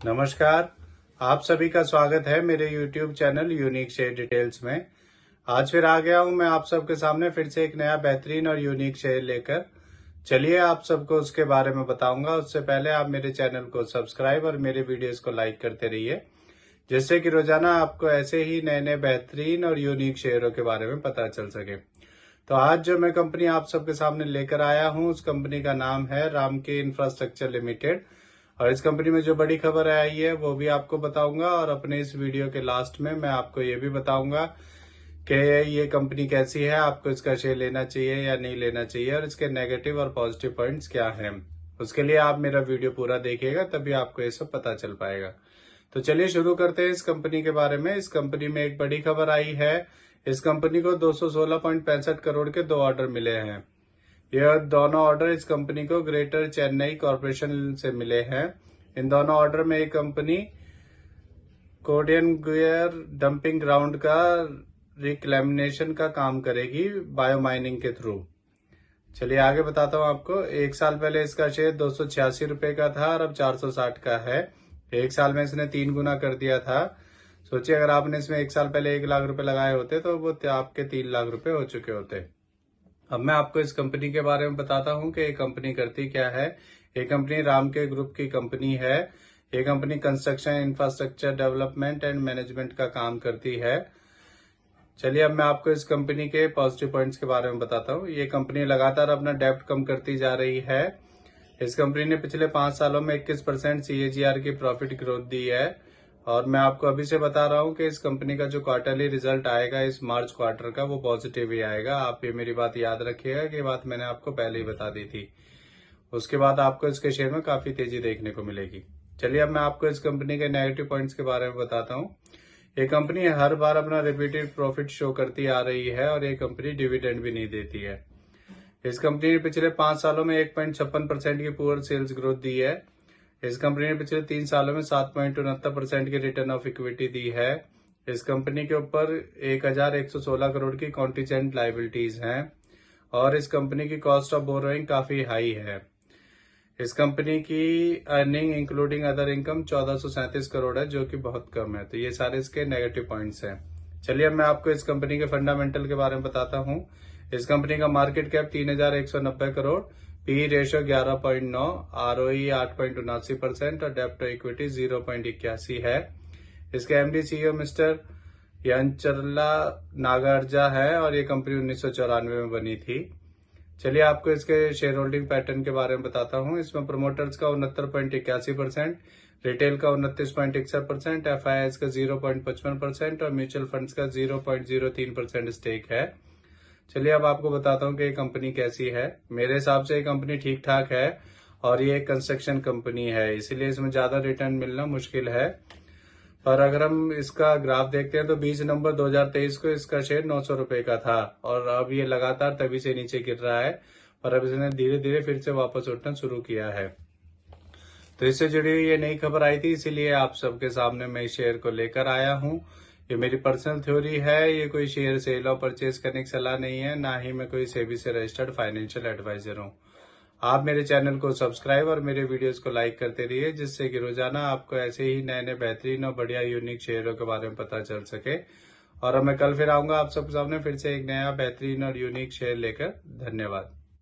नमस्कार। आप सभी का स्वागत है मेरे YouTube channel unique share details में। आज फिर आ गया हूं मैं आप सबके सामने फिर से एक नया बेहतरीन और यूनिक शेयर लेकर। चलिए आप सबको उसके बारे में बताऊंगा। उससे पहले आप मेरे चैनल को सब्सक्राइब और मेरे वीडियोस को लाइक करते रहिए, जिससे कि रोजाना आपको ऐसे ही नए नए बेहतरीन और यूनिक शेयरों के बारे में पता चल सके। तो आज जो मैं कंपनी आप सबके सामने लेकर आया हूं, उस कंपनी का नाम है रामके इंफ्रास्ट्रक्चर लिमिटेड। और इस कंपनी में जो बड़ी खबर आई है वो भी आपको बताऊंगा, और अपने इस वीडियो के लास्ट में मैं आपको ये भी बताऊंगा कि ये कंपनी कैसी है, आपको इसका शेयर लेना चाहिए या नहीं लेना चाहिए, और इसके नेगेटिव और पॉजिटिव पॉइंट्स क्या हैं। उसके लिए आप मेरा वीडियो पूरा देखिएगा, तभी आपको ये सब पता चल पाएगा। तो चलिए शुरू करते हैं इस कंपनी के बारे में। इस कंपनी में एक बड़ी खबर आई है। इस कंपनी को 216.65 करोड़ के 2 ऑर्डर मिले हैं। यह दोनों ऑर्डर इस कंपनी को ग्रेटर चेन्नई कॉरपोरेशन से मिले हैं। इन दोनों ऑर्डर में एक कंपनी कोडियनगुयर डंपिंग ग्राउंड का रिक्लेमिनेशन का काम करेगी बायोमाइनिंग के थ्रू। चलिए आगे बताता हूं आपको। एक साल पहले इसका शेयर 286 रुपए का था और अब 460 का है। एक साल में इसने 3 गुना कर दिया था। सोचिए अगर आपने इसमें एक साल पहले 1 लाख रुपए लगाए होते तो वो आपके 3 लाख रुपए हो चुके होते। अब मैं आपको इस कंपनी के बारे में बताता हूं कि ये कंपनी करती क्या है। ये कंपनी रामके ग्रुप की कंपनी है। ये company construction, infrastructure development and management का काम करती है। चलिए अब मैं आपको इस कंपनी के पॉजिटिव पॉइंट्स के बारे में बताता हूं। ये कंपनी लगातार अपना डेब्ट कम करती जा रही है। इस कंपनी ने पिछले 5 सालों में 21% CAGR की प्रॉफिट ग्रोथ दी है। और मैं आपको अभी से बता रहा हूं कि इस कंपनी का जो क्वार्टरली रिजल्ट आएगा इस मार्च क्वार्टर का, वो पॉजिटिव ही आएगा। आप ये मेरी बात याद रखिएगा कि बात मैंने आपको पहले ही बता दी थी। उसके बाद आपको इसके शेयर में काफी तेजी देखने को मिलेगी। चलिए अब मैं आपको इस कंपनी के नेगेटिव पॉइंट्स के बारे में बताता हूँ। ये कंपनी हर बार अपना रिपीटेड प्रॉफिट शो करती आ रही है और ये कंपनी डिविडेंड भी नहीं देती है। इस कंपनी ने पिछले 5 सालों में 1.56% की पुअर सेल्स ग्रोथ दी है। इस कंपनी ने पिछले 3 सालों में 7.69% की रिटर्न ऑफ इक्विटी दी है। इस कंपनी के ऊपर 1116 करोड़ की कॉन्टीजेंट लाइबिलिटीज हैं और इस कंपनी की कॉस्ट ऑफ बोरोइंग काफी हाई है। इस कंपनी की earning including other income 1437 crore है, जो कि बहुत कम है। तो ये सारे इसके नेगेटिव पॉइंट्स हैं। चलिए अब मैं आपको इस कंपनी के फंडामेंटल के बारे में बताता हूँ। इस कंपनी का market cap 3190 crore, P ratio 11.9, ROE 8.79% और डेब्ट टू इक्विटी 0.81 है। इसके MD CEO मिस्टर यंचरला नागार्जा है और ये कंपनी 1994 में बनी थी। चलिए आपको इसके शेयर होल्डिंग पैटर्न के बारे में बताता हूँ। इसमें प्रोमोटर्स का 69.81%, रिटेल का 29.61%, FIIs का 0.55% और म्यूचुअल फंड्स का 0.03% स्टेक है। चलिए अब आपको बताता हूँ कि ये कंपनी कैसी है। मेरे हिसाब से ये कंपनी ठीक ठाक है और ये एक कंस्ट्रक्शन कंपनी है, इसीलिए इसमें ज्यादा रिटर्न मिलना मुश्किल है। पर अगर हम इसका ग्राफ देखते हैं तो 20 नवंबर 2023 को इसका शेयर 900 रुपए का था और अब ये लगातार तभी से नीचे गिर रहा है, पर अब इसने धीरे धीरे फिर से वापस उठना शुरू किया है। तो इससे जुड़ी हुई ये नई खबर आई थी, इसीलिए आप सबके सामने मैं इस शेयर को लेकर आया हूँ। ये मेरी पर्सनल थ्योरी है, ये कोई शेयर सेल और परचेज करने की सलाह नहीं है, ना ही मैं कोई सेबी से रजिस्टर्ड फाइनेंशियल एडवाइजर हूँ। आप मेरे चैनल को सब्सक्राइब और मेरे वीडियोस को लाइक करते रहिए, जिससे कि रोजाना आपको ऐसे ही नए नए बेहतरीन और बढ़िया यूनिक शेयरों के बारे में पता चल सके। और मैं कल फिर आऊंगा आप सबके सामने फिर से एक नया बेहतरीन और यूनिक शेयर लेकर। धन्यवाद।